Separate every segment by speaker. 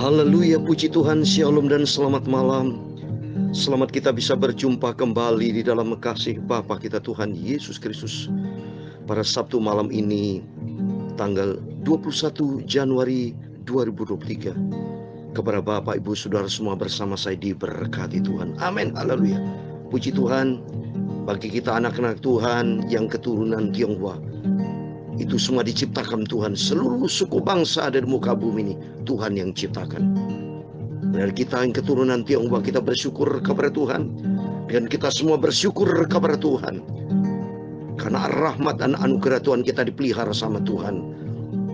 Speaker 1: Haleluya, puji Tuhan, shalom dan selamat malam. Selamat kita bisa berjumpa kembali di dalam kasih Bapa kita Tuhan Yesus Kristus pada Sabtu malam ini, tanggal 21 Januari 2023. Kepada Bapak, Ibu, Saudara semua bersama saya diberkati Tuhan. Amin, haleluya. Puji Tuhan, bagi kita anak-anak Tuhan yang keturunan Tionghoa, itu semua diciptakan Tuhan. Seluruh suku bangsa ada di muka bumi ini Tuhan yang ciptakan. Dan kita yang keturunan Tionghoa, kita bersyukur kepada Tuhan. Dan kita semua bersyukur kepada Tuhan, karena rahmat dan anugerah Tuhan kita dipelihara sama Tuhan.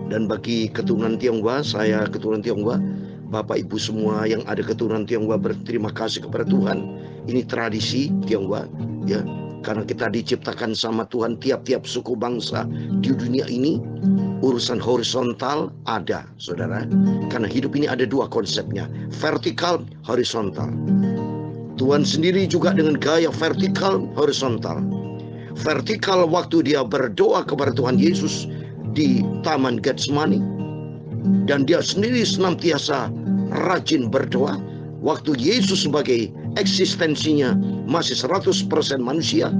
Speaker 1: Dan bagi keturunan Tionghoa, saya keturunan Tionghoa, Bapak Ibu semua yang ada keturunan Tionghoa, berterima kasih kepada Tuhan. Ini tradisi Tionghoa, ya. Karena kita diciptakan sama Tuhan, tiap-tiap suku bangsa di dunia ini, urusan horizontal ada, saudara. Karena hidup ini ada dua konsepnya, vertikal, horizontal. Tuhan sendiri juga dengan gaya vertikal, horizontal. Vertikal waktu dia berdoa kepada Tuhan Yesus di Taman Getsemani, dan dia sendiri senantiasa rajin berdoa. Waktu Yesus sebagai eksistensinya masih 100% manusia,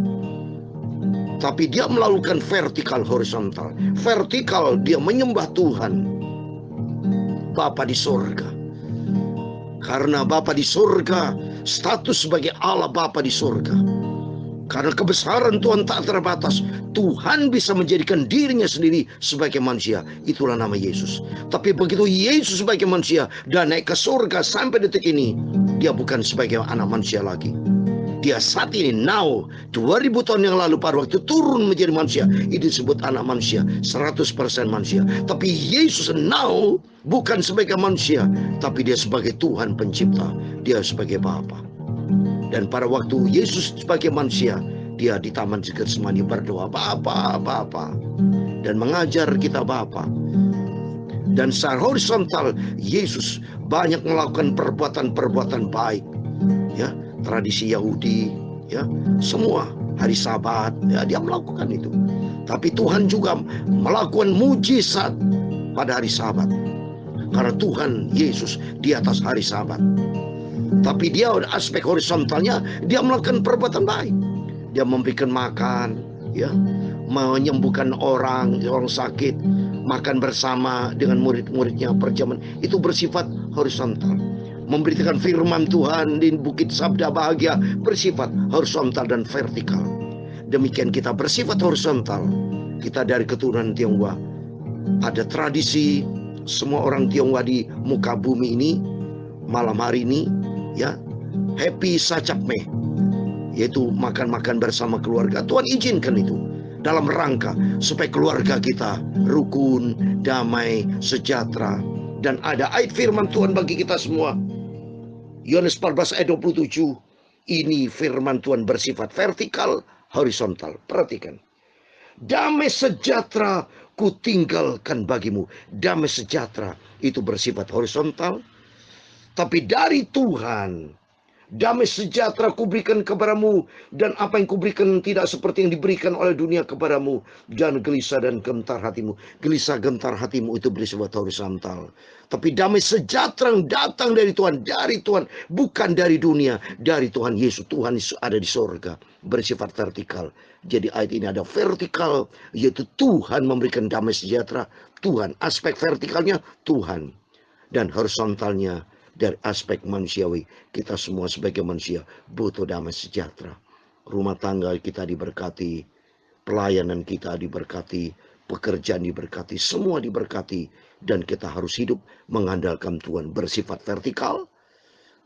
Speaker 1: tapi dia melakukan vertikal horizontal. Vertikal, dia menyembah Tuhan Bapa di surga. Karena Bapa di surga, status sebagai Allah Bapa di surga. Karena kebesaran Tuhan tak terbatas, Tuhan bisa menjadikan dirinya sendiri sebagai manusia. Itulah nama Yesus. Tapi begitu Yesus sebagai manusia dan naik ke surga sampai detik ini, dia bukan sebagai anak manusia lagi. Dia saat ini, now, 2000 tahun yang lalu pada waktu turun menjadi manusia, itu disebut anak manusia, 100% manusia. Tapi Yesus now bukan sebagai manusia, tapi dia sebagai Tuhan pencipta. Dia sebagai Bapa. Dan pada waktu Yesus sebagai manusia, dia di Taman Getsemani berdoa, Bapa, Bapa, dan mengajar kita Bapa. Dan secara horizontal, Yesus banyak melakukan perbuatan-perbuatan baik, ya, tradisi Yahudi, ya, semua hari Sabat, ya, dia melakukan itu. Tapi Tuhan juga melakukan mujizat pada hari Sabat, karena Tuhan Yesus di atas hari Sabat. Tapi dia aspek horizontalnya, dia melakukan perbuatan baik. Dia memberikan makan, ya, menyembuhkan orang sakit, makan bersama dengan murid-muridnya perjamuan. Itu bersifat horizontal. Memberitakan firman Tuhan di Bukit Sabda Bahagia bersifat horizontal dan vertikal. Demikian kita bersifat horizontal. Kita dari keturunan Tionghoa, ada tradisi semua orang Tionghoa di muka bumi ini malam hari ini, ya, Happy Sacapme, yaitu makan-makan bersama keluarga. Tuhan izinkan itu dalam rangka supaya keluarga kita rukun, damai, sejahtera. Dan ada ayat firman Tuhan bagi kita semua, Yohanes 14 ayat 27. Ini firman Tuhan bersifat vertikal, horizontal. Perhatikan, damai sejahtera ku tinggalkan bagimu. Damai sejahtera itu bersifat horizontal, tapi dari Tuhan. Damai sejahtera kuberikan kepadamu, dan apa yang kuberikan tidak seperti yang diberikan oleh dunia kepadamu. Jangan gelisah dan gentar hatimu. Gelisah gentar hatimu itu bersifat horizontal. Tapi damai sejahtera yang datang dari Tuhan, bukan dari dunia, dari Tuhan Yesus. Tuhan Yesus ada di surga, bersifat vertikal. Jadi ayat ini ada vertikal, yaitu Tuhan memberikan damai sejahtera. Tuhan, aspek vertikalnya Tuhan, dan horizontalnya dari aspek manusiawi. Kita semua sebagai manusia butuh damai sejahtera. Rumah tangga kita diberkati, pelayanan kita diberkati, pekerjaan diberkati, semua diberkati. Dan kita harus hidup mengandalkan Tuhan, bersifat vertikal,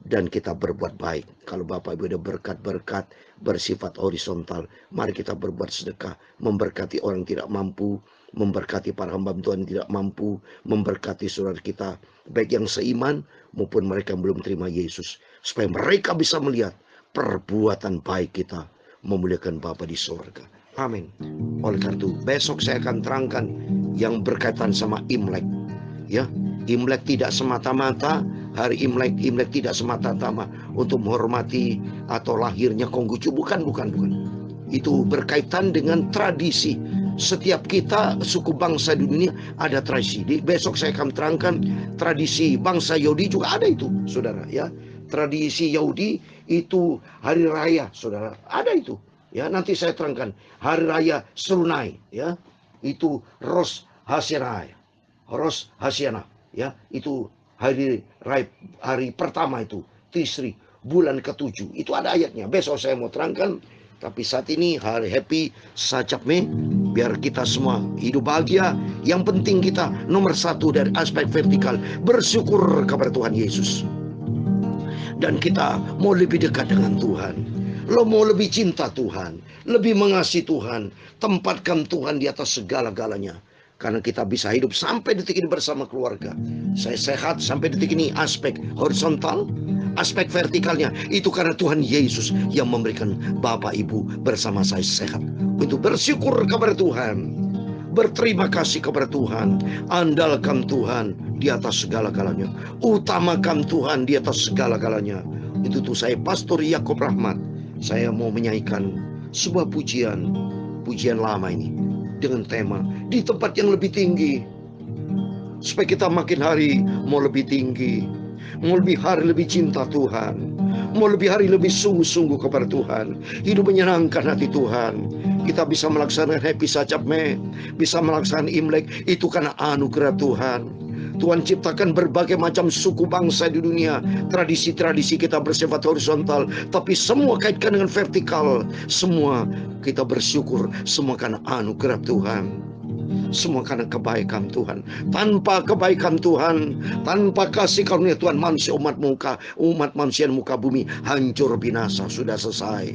Speaker 1: dan kita berbuat baik. Kalau Bapak Ibu ada berkat-berkat bersifat horizontal, mari kita berbuat sedekah, memberkati orang yang tidak mampu, memberkati para hamba Tuhan yang tidak mampu, memberkati saudara kita, baik yang seiman maupun mereka yang belum terima Yesus, supaya mereka bisa melihat perbuatan baik kita memuliakan Bapa di surga. Amin. Oleh karena itu, besok saya akan terangkan yang berkaitan sama Imlek. Ya, Imlek tidak semata-mata hari Imlek tidak semata-mata untuk menghormati atau lahirnya Konghucu, bukan. Itu berkaitan dengan tradisi Setiap kita, suku bangsa di dunia ada tradisi. Besok saya akan terangkan tradisi bangsa Yahudi juga ada itu, saudara, ya. Tradisi Yahudi itu hari raya, saudara, ada itu. Ya, nanti saya terangkan hari raya Serunai, ya. Itu Rosh Hashanah. Rosh Hashanah, ya. Itu hari raya, hari pertama itu Tisri, bulan ke-7. Itu ada ayatnya. Besok saya mau terangkan. Tapi saat ini hari happy Sajab-Me, biar kita semua hidup bahagia. Yang penting kita nomor satu dari aspek vertikal, bersyukur kepada Tuhan Yesus. Dan kita mau lebih dekat dengan Tuhan. Lo mau lebih cinta Tuhan, lebih mengasihi Tuhan, tempatkan Tuhan di atas segala-galanya. Karena kita bisa hidup sampai detik ini bersama keluarga. Saya sehat sampai detik ini, aspek horizontal. Aspek vertikalnya itu karena Tuhan Yesus yang memberikan Bapak Ibu bersama saya sehat. Untuk bersyukur kepada Tuhan, berterima kasih kepada Tuhan, andalkan Tuhan di atas segala-galanya, utamakan Tuhan di atas segala-galanya. Itu tuh saya Pastor Yakob Rahmat. Saya mau menyanyikan sebuah pujian lama ini dengan tema di tempat yang lebih tinggi, supaya kita makin hari mau lebih tinggi, mau lebih hari lebih cinta Tuhan, mau lebih hari lebih sungguh-sungguh kepada Tuhan, hidup menyenangkan hati Tuhan. Kita bisa melaksanakan happy Sajab-Me, bisa melaksanakan Imlek, itu karena anugerah Tuhan. Tuhan ciptakan berbagai macam suku bangsa di dunia. Tradisi-tradisi kita bersifat horizontal, tapi semua kaitkan dengan vertikal. Semua kita bersyukur, semua karena anugerah Tuhan. Semua karena kebaikan Tuhan. Tanpa kebaikan Tuhan, tanpa kasih karunia Tuhan, umat manusia muka bumi hancur binasa, sudah selesai.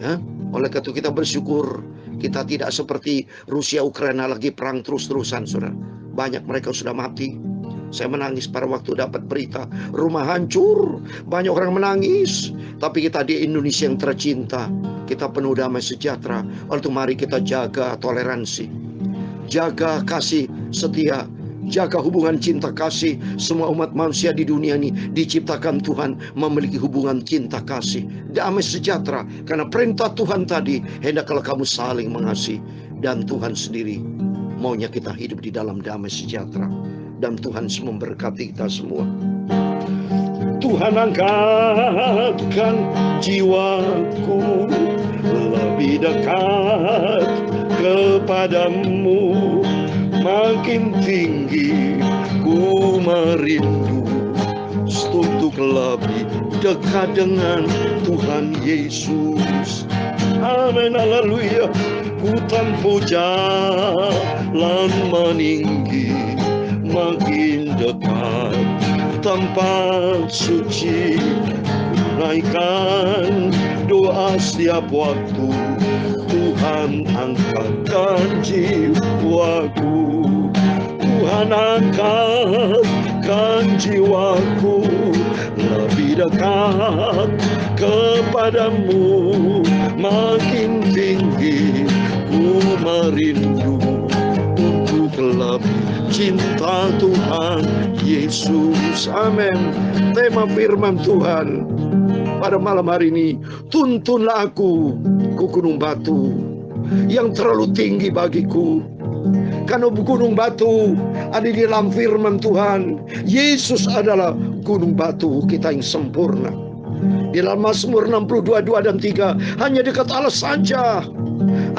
Speaker 1: Ya? Oleh karena itu kita bersyukur. Kita tidak seperti Rusia Ukraina lagi perang terus-terusan, saudara. Banyak mereka sudah mati. Saya menangis pada waktu dapat berita rumah hancur, banyak orang menangis. Tapi kita di Indonesia yang tercinta, kita penuh damai sejahtera. Oleh itu mari kita jaga toleransi, jaga kasih setia, jaga hubungan cinta kasih. Semua umat manusia di dunia ini diciptakan Tuhan memiliki hubungan cinta kasih, damai sejahtera. Karena perintah Tuhan tadi, hendaklah kamu saling mengasihi. Dan Tuhan sendiri maunya kita hidup di dalam damai sejahtera. Dan Tuhan memberkati kita semua. Tuhan angkatkan jiwaku lebih dekat kepadamu, makin tinggi ku merindu untuk lebih dekat dengan Tuhan Yesus. Amin, haleluya. Ku tempuh jalan meninggi, makin dekat tempat suci. Naikkan doa setiap waktu, Tuhan angkatkan jiwaku. Tuhan angkatkan jiwaku lebih dekat kepadamu, makin tinggi ku merindu untuk lebih cinta Tuhan Yesus. Amin. Tema firman Tuhan pada malam hari ini, tuntunlah aku ke gunung batu yang terlalu tinggi bagiku. Karena gunung batu ada di dalam firman Tuhan. Yesus adalah gunung batu kita yang sempurna. Di dalam Mazmur 62, 2 dan 3, hanya dekat Allah saja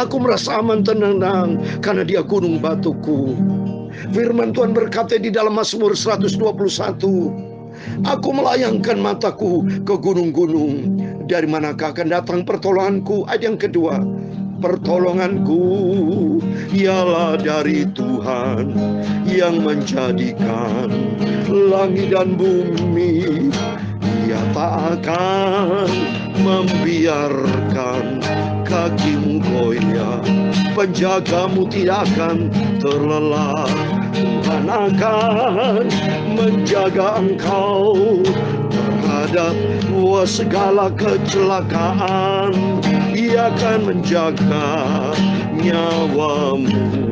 Speaker 1: aku merasa aman tenang, karena Dia gunung batuku. Firman Tuhan berkata di dalam Mazmur 121, aku melayangkan mataku ke gunung-gunung, dari manakah akan datang pertolonganku? Ayat yang kedua, pertolonganku ialah dari Tuhan yang menjadikan langit dan bumi. Dia tak akan membiarkan kakimu goyah, penjagamu tidak akan terlelap. Tuhan akan menjaga engkau terhadap segala kecelakaan. Ia akan menjaga nyawamu.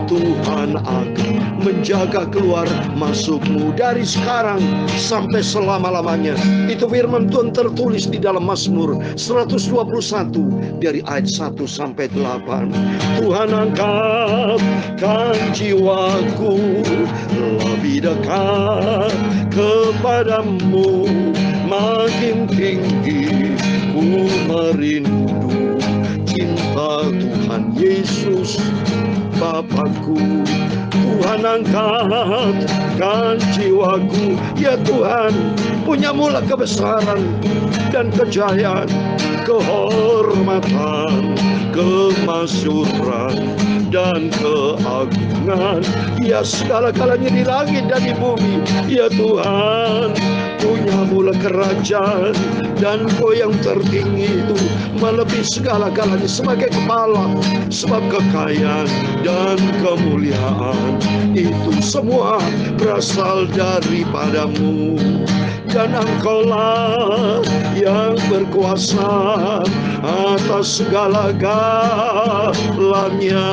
Speaker 1: Tuhan akan menjaga keluar masukmu dari sekarang sampai selama-lamanya. Itu firman Tuhan tertulis di dalam Mazmur 121 dari ayat 1 sampai 8. Tuhan angkatkan jiwaku lebih dekat kepadamu, makin tinggi ku merindu cinta Tuhan Yesus Bapakku. Tuhan angkatkan jiwaku, ya Tuhan, punyamulah kebesaran dan kejayaan, kehormatan, kemasyuran, dan keagungan, ya segala-galanya di langit dan di bumi. Ya Tuhan, punyamulah kerajaan, dan Kau yang tertinggi itu melebihi segala-galanya sebagai kepala, sebab kekayaan dan kemuliaan itu semua berasal daripadamu. Dan Engkaulah yang berkuasa atas segala-galanya.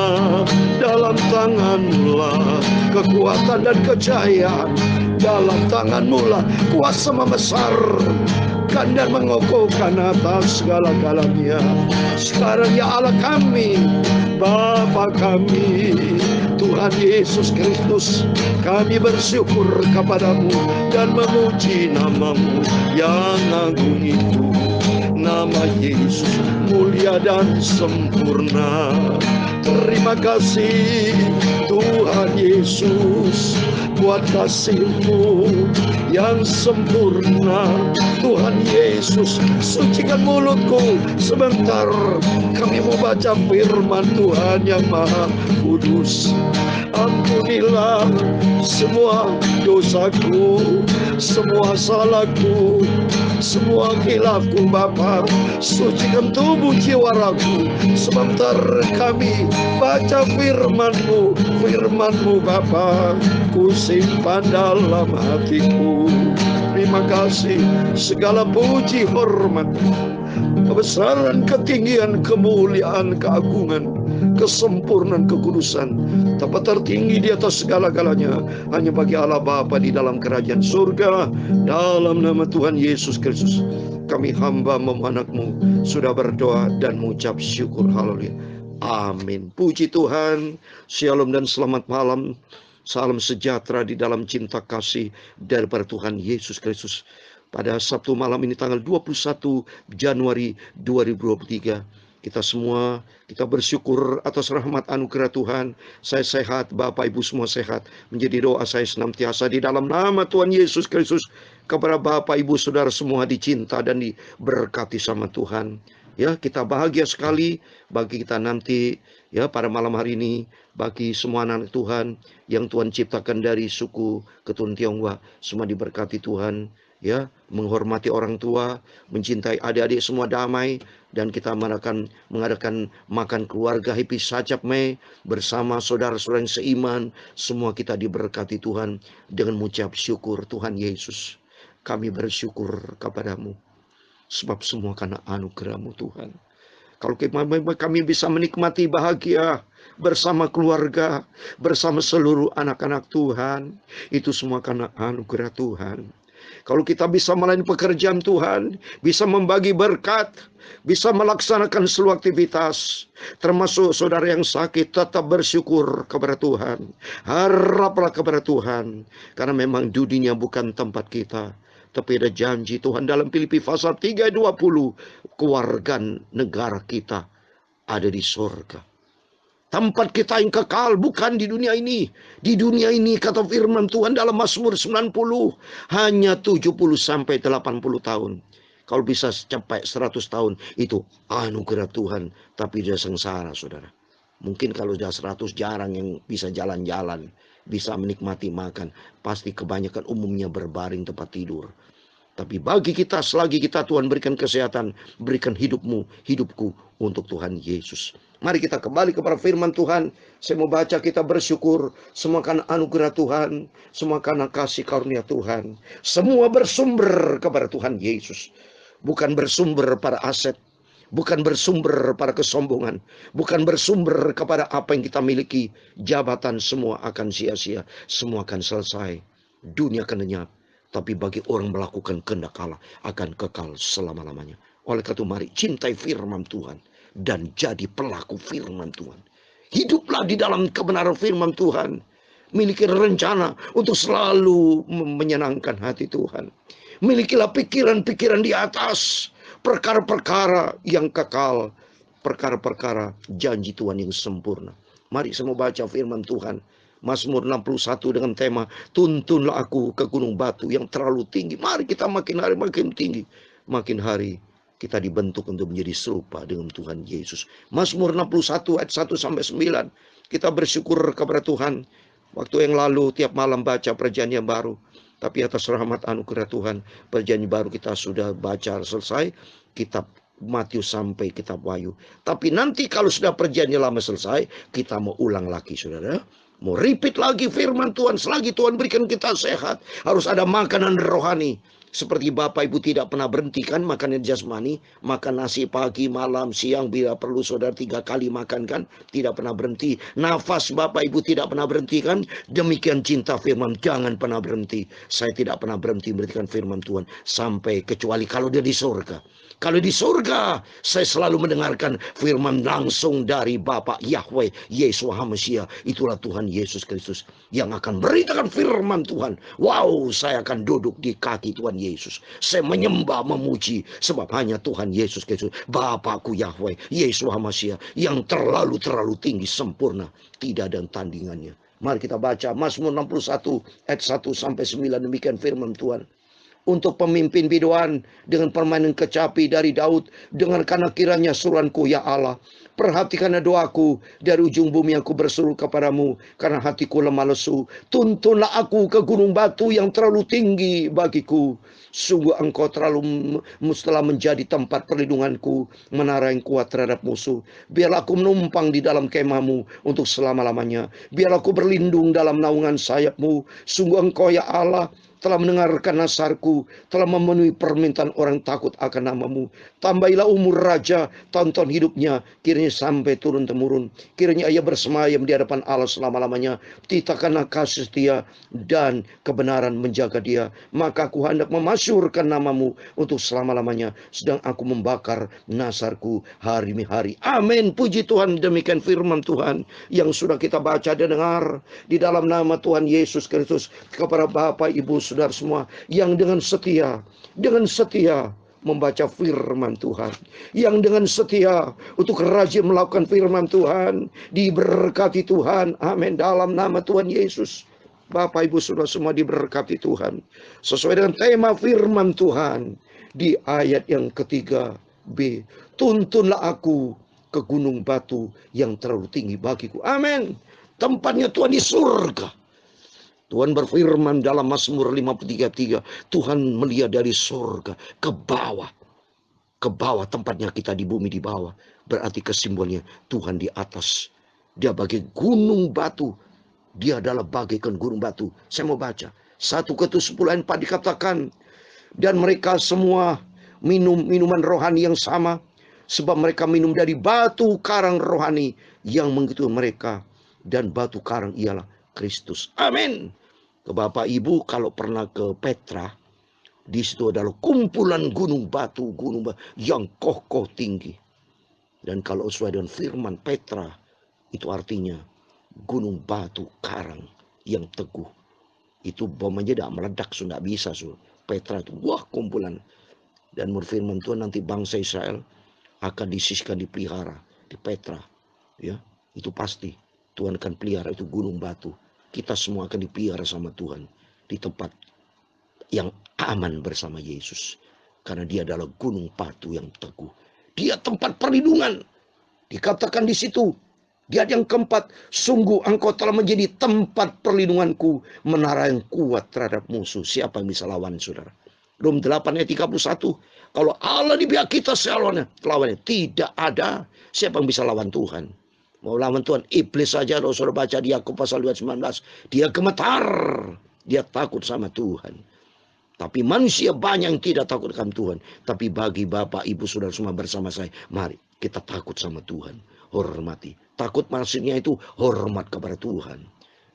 Speaker 1: Dalam tangan-Mu-lah kekuatan dan kejayaan, dalam tangan-Mu lah kuasa membesarkan dan mengokohkan atas segala-galanya. Sekarang ya Allah kami, Bapa kami, Tuhan Yesus Kristus, kami bersyukur kepadamu dan memuji nama-Mu yang agung itu. Nama Yesus mulia dan sempurna. Terima kasih Tuhan Yesus buat kasih-Mu yang sempurna. Tuhan Yesus, sucikan mulutku sebentar, kami mau baca firman Tuhan yang Maha Kudus. Ampunilah semua dosaku, semua salahku, semua khilafku Bapa. Sucikan tubuh jiwa ragu, sebentar kami baca firman-Mu. Firman-Mu Bapa, ku simpan dalam hatiku. Terima kasih, segala puji, hormat, kebesaran, ketinggian, kemuliaan, keagungan, kesempurnaan, kekudusan, tempat tertinggi di atas segala-galanya hanya bagi Allah Bapa di dalam kerajaan surga. Dalam nama Tuhan Yesus Kristus, kami hamba memohon-Mu sudah berdoa dan mengucap syukur. Haleluya. Amin. Puji Tuhan. Shalom dan selamat malam. Salam sejahtera di dalam cinta kasih daripada Tuhan Yesus Kristus. Pada Sabtu malam ini tanggal 21 Januari 2023, kita bersyukur atas rahmat anugerah Tuhan. Saya sehat, Bapak Ibu semua sehat. Menjadi doa saya senantiasa di dalam nama Tuhan Yesus Kristus kepada Bapak Ibu Saudara semua dicinta dan diberkati sama Tuhan. Ya, kita bahagia sekali bagi kita nanti ya pada malam hari ini, bagi semua anak Tuhan yang Tuhan ciptakan dari suku keturunan Tionghoa, semua diberkati Tuhan. Ya, menghormati orang tua, mencintai adik-adik semua damai, dan kita mengadakan makan keluarga happy sajab Mei bersama saudara-saudara yang seiman. Semua kita diberkati Tuhan dengan mengucap syukur. Tuhan Yesus, kami bersyukur kepadamu sebab semua karena anugerah-Mu Tuhan. Kalau kami bisa menikmati bahagia bersama keluarga, bersama seluruh anak-anak Tuhan, itu semua karena anugerah Tuhan. Kalau kita bisa melayani pekerjaan Tuhan, bisa membagi berkat, bisa melaksanakan seluruh aktivitas, termasuk saudara yang sakit, tetap bersyukur kepada Tuhan. Haraplah kepada Tuhan, karena memang dunia bukan tempat kita. Tapi ada janji Tuhan dalam Filipi pasal 3:20, kewargaan negara kita ada di surga. Tempat kita yang kekal bukan di dunia ini. Di dunia ini kata firman Tuhan dalam Mazmur 90, hanya 70 sampai 80 tahun. Kalau bisa capai 100 tahun, itu anugerah Tuhan. Tapi dia sengsara, saudara. Mungkin kalau sudah 100 jarang yang bisa jalan-jalan, bisa menikmati makan. Pasti kebanyakan umumnya berbaring tempat tidur. Tapi bagi kita, selagi kita Tuhan berikan kesehatan, berikan hidupku untuk Tuhan Yesus. Mari kita kembali kepada firman Tuhan. Saya mau baca, kita bersyukur semua karena anugerah Tuhan, semua karena kasih karunia Tuhan. Semua bersumber kepada Tuhan Yesus. Bukan bersumber pada aset, bukan bersumber pada kesombongan, bukan bersumber kepada apa yang kita miliki. Jabatan semua akan sia-sia, semua akan selesai. Dunia akan lenyap, tapi bagi orang melakukan kehendak Allah akan kekal selama-lamanya. Oleh karena itu mari cintai firman Tuhan dan jadi pelaku firman Tuhan. Hiduplah di dalam kebenaran firman Tuhan. Miliki rencana untuk selalu menyenangkan hati Tuhan. Milikilah pikiran-pikiran di atas perkara-perkara yang kekal, perkara-perkara janji Tuhan yang sempurna. Mari semua baca firman Tuhan. Mazmur 61 dengan tema tuntunlah aku ke gunung batu yang terlalu tinggi. Mari kita makin hari makin tinggi, makin hari kita dibentuk untuk menjadi serupa dengan Tuhan Yesus. Mazmur 61 ayat 1 sampai 9. Kita bersyukur kepada Tuhan. Waktu yang lalu tiap malam baca perjanjian baru. Tapi atas rahmat anugerah Tuhan, perjanjian baru kita sudah baca selesai. Kitab Matius sampai kitab Wahyu. Tapi nanti kalau sudah perjanjian lama selesai, kita mau ulang lagi, saudara. Mau repeat lagi firman Tuhan. Selagi Tuhan berikan kita sehat, harus ada makanan rohani. Seperti Bapak Ibu tidak pernah berhenti kan makanan jasmani, makan nasi pagi, malam, siang, bila perlu saudara 3 kali makan kan, tidak pernah berhenti. Nafas Bapak Ibu tidak pernah berhenti kan, demikian cinta firman, jangan pernah berhenti. Saya tidak pernah berhenti memberikan firman Tuhan sampai kecuali kalau dia di surga. Kalau di surga, saya selalu mendengarkan firman langsung dari Bapa Yahweh, Yesus HaMashiach. Itulah Tuhan Yesus Kristus yang akan beritakan firman Tuhan. Wow, saya akan duduk di kaki Tuhan Yesus. Saya menyembah, memuji, sebab hanya Tuhan Yesus Kristus, Bapakku Yahweh, Yesus HaMashiach, yang terlalu tinggi, sempurna, tidak ada tandingannya. Mari kita baca Mazmur 61 ayat 1 sampai 9, demikian firman Tuhan. Untuk pemimpin biduan dengan permainan kecapi dari Daud, dengarkanlah kiranya suruhanku ya Allah. Perhatikanlah doaku, dari ujung bumi aku berseru kepadamu, karena hatiku lemah lesu. Tuntunlah aku ke gunung batu yang terlalu tinggi bagiku. Sungguh engkau telah menjadi tempat perlindunganku, menara yang kuat terhadap musuh. Biarlah aku menumpang di dalam kemahmu untuk selama-lamanya. Biarlah aku berlindung dalam naungan sayapmu. Sungguh engkau ya Allah telah mendengarkan nasarku, telah memenuhi permintaan orang takut akan namamu. Tambahilah umur raja, tonton hidupnya, kiranya sampai turun-temurun. Kiranya ia bersemayam di hadapan Allah selama-lamanya. Titahkanlah kasih setia dan kebenaran menjaga dia. Maka aku hendak memasyurkan namamu untuk selama-lamanya, sedang aku membakar nasarku hari demi hari. Amin. Puji Tuhan, demikian firman Tuhan yang sudah kita baca dan dengar di dalam nama Tuhan Yesus Kristus. Kepada Bapak, Ibu, saudara semua yang dengan setia membaca firman Tuhan, yang dengan setia untuk rajin melakukan firman Tuhan, diberkati Tuhan. Amin. Dalam nama Tuhan Yesus, Bapak Ibu saudara semua diberkati Tuhan. Sesuai dengan tema firman Tuhan di ayat yang ketiga B, tuntunlah aku ke gunung batu yang terlalu tinggi bagiku. Amin. Tempatnya Tuhan di surga. Tuhan berfirman dalam Mazmur 53:3, Tuhan melihat dari surga ke bawah. Ke bawah, tempatnya kita di bumi di bawah. Berarti kesimbolnya Tuhan di atas. Dia bagai gunung batu. Dia adalah bagaikan gunung batu. Saya mau baca. 1 Korintus 10 ayat 4 dikatakan, dan mereka semua minum minuman rohani yang sama, sebab mereka minum dari batu karang rohani yang mengikuti mereka. Dan batu karang ialah Kristus. Amin. Ke Bapak Ibu kalau pernah ke Petra, di situ adalah kumpulan gunung batu yang kokoh tinggi. Dan kalau sesuai dengan firman Petra, itu artinya gunung batu karang yang teguh. Itu bomnya tidak meledak, sudah bisa. Petra itu wah kumpulan. Dan menurut firman Tuhan nanti bangsa Israel akan disisihkan, dipelihara di Petra. Ya, itu pasti Tuhan akan pelihara itu gunung batu. Kita semua akan dipelihara sama Tuhan di tempat yang aman bersama Yesus. Karena dia adalah gunung batu yang teguh. Dia tempat perlindungan. Dikatakan di situ, di ayat yang keempat, sungguh engkau telah menjadi tempat perlindunganku, menara yang kuat terhadap musuh. Siapa yang bisa lawan, saudara? Rom 8 ayat 31. Kalau Allah di pihak kita, lawannya tidak ada. Siapa yang bisa lawan Tuhan? Mau lawan Tuhan, iblis saja. Kalau sudah baca di Yakub pasal 2:19, dia gemetar, dia takut sama Tuhan. Tapi manusia banyak yang tidak takut akan Tuhan. Tapi bagi Bapak, Ibu, Saudara semua bersama saya, mari kita takut sama Tuhan. Hormati. Takut maksudnya itu hormat kepada Tuhan.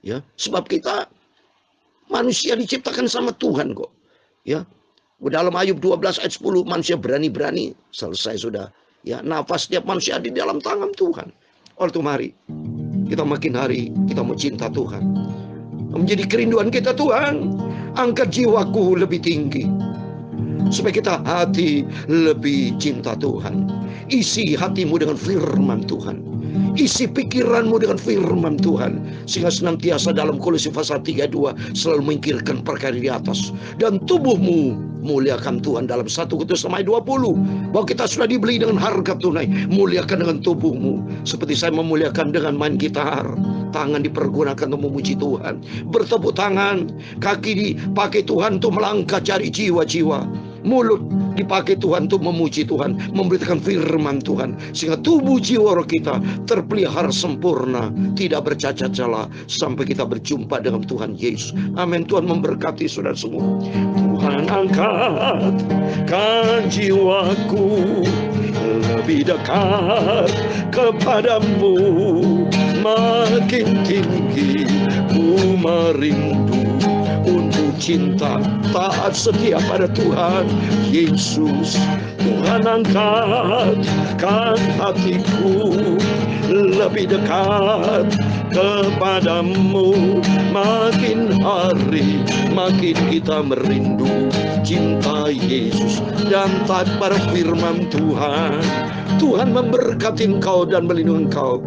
Speaker 1: Ya, sebab kita manusia diciptakan sama Tuhan kok. Ya. Dalam Ayub 12 ayat 10, manusia berani-berani. Selesai sudah. Ya, nafas setiap manusia di dalam tangan Tuhan. Oleh itu mari kita makin hari kita mau cinta Tuhan. Menjadi kerinduan kita, Tuhan, angkat jiwaku lebih tinggi, supaya kita hati lebih cinta Tuhan. Isi hatimu dengan firman Tuhan. Isi pikiranmu dengan firman Tuhan. Sehingga senantiasa dalam Kolose pasal 32 selalu memikirkan perkara di atas. Dan tubuhmu muliakan Tuhan. Dalam 1 Korintus 20 bahwa kita sudah dibeli dengan harga tunai. Muliakan dengan tubuhmu. Seperti saya memuliakan dengan main gitar. Tangan dipergunakan untuk memuji Tuhan. Bertepuk tangan. Kaki dipakai Tuhan untuk melangkah cari jiwa-jiwa. Mulut dipakai Tuhan untuk memuji Tuhan, memberitakan firman Tuhan, sehingga tubuh jiwa roh kita terpelihara sempurna, tidak bercacat celah, sampai kita berjumpa dengan Tuhan Yesus. Amin. Tuhan memberkati saudara semua. Tuhan angkatkan jiwaku lebih dekat kepadamu, makin tinggi ku merindu untuk cinta taat setia pada Tuhan Yesus. Tuhan angkatkan hatiku lebih dekat kepadamu, makin hari makin kita merindu cinta Yesus dan taat pada firman Tuhan. Tuhan memberkati engkau dan melindungi engkau.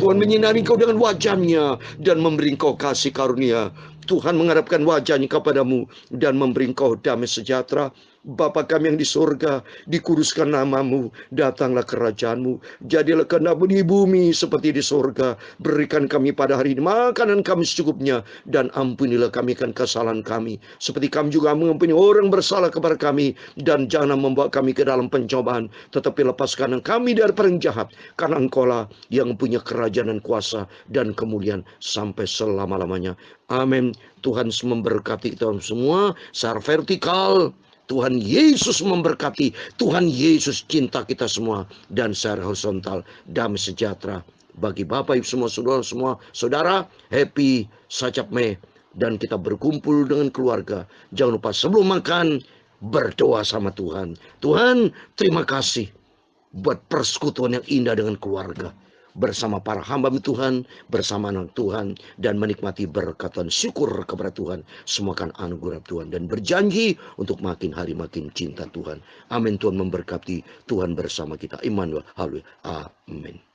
Speaker 1: Tuhan menyinari engkau dengan wajah-Nya dan memberi engkau kasih karunia. Tuhan menghadapkan wajah-Nya kepadamu dan memberi engkau damai sejahtera. Bapa kami yang di surga, dikuduskan namamu, datanglah kerajaan-Mu, jadilah kehendak-Mu di bumi seperti di surga. Berikan kami pada hari ini makanan kami secukupnya, dan ampunilah kami akan kesalahan kami, seperti kami juga mengampuni orang bersalah kepada kami. Dan jangan membawa kami ke dalam pencobaan, tetapi lepaskan kami dari perang jahat, karena Engkau-lah yang punya kerajaan dan kuasa dan kemuliaan sampai selama-lamanya. Amin. Tuhan memberkati kita semua secara vertikal. Tuhan Yesus memberkati. Tuhan Yesus cinta kita semua. Dan secara horizontal, damai sejahtera bagi Bapak Ibu semua saudara. Happy Sajab Mei. Dan kita berkumpul dengan keluarga. Jangan lupa sebelum makan berdoa sama Tuhan. Tuhan, terima kasih buat persekutuan yang indah dengan keluarga, bersama para hamba Tuhan, bersama anak Tuhan, dan menikmati berkat dan syukur kepada Tuhan. Semua akan anugerah Tuhan, dan berjanji untuk makin hari makin cinta Tuhan. Amin. Tuhan memberkati. Tuhan bersama kita. Immanuel. Haleluya. Amin.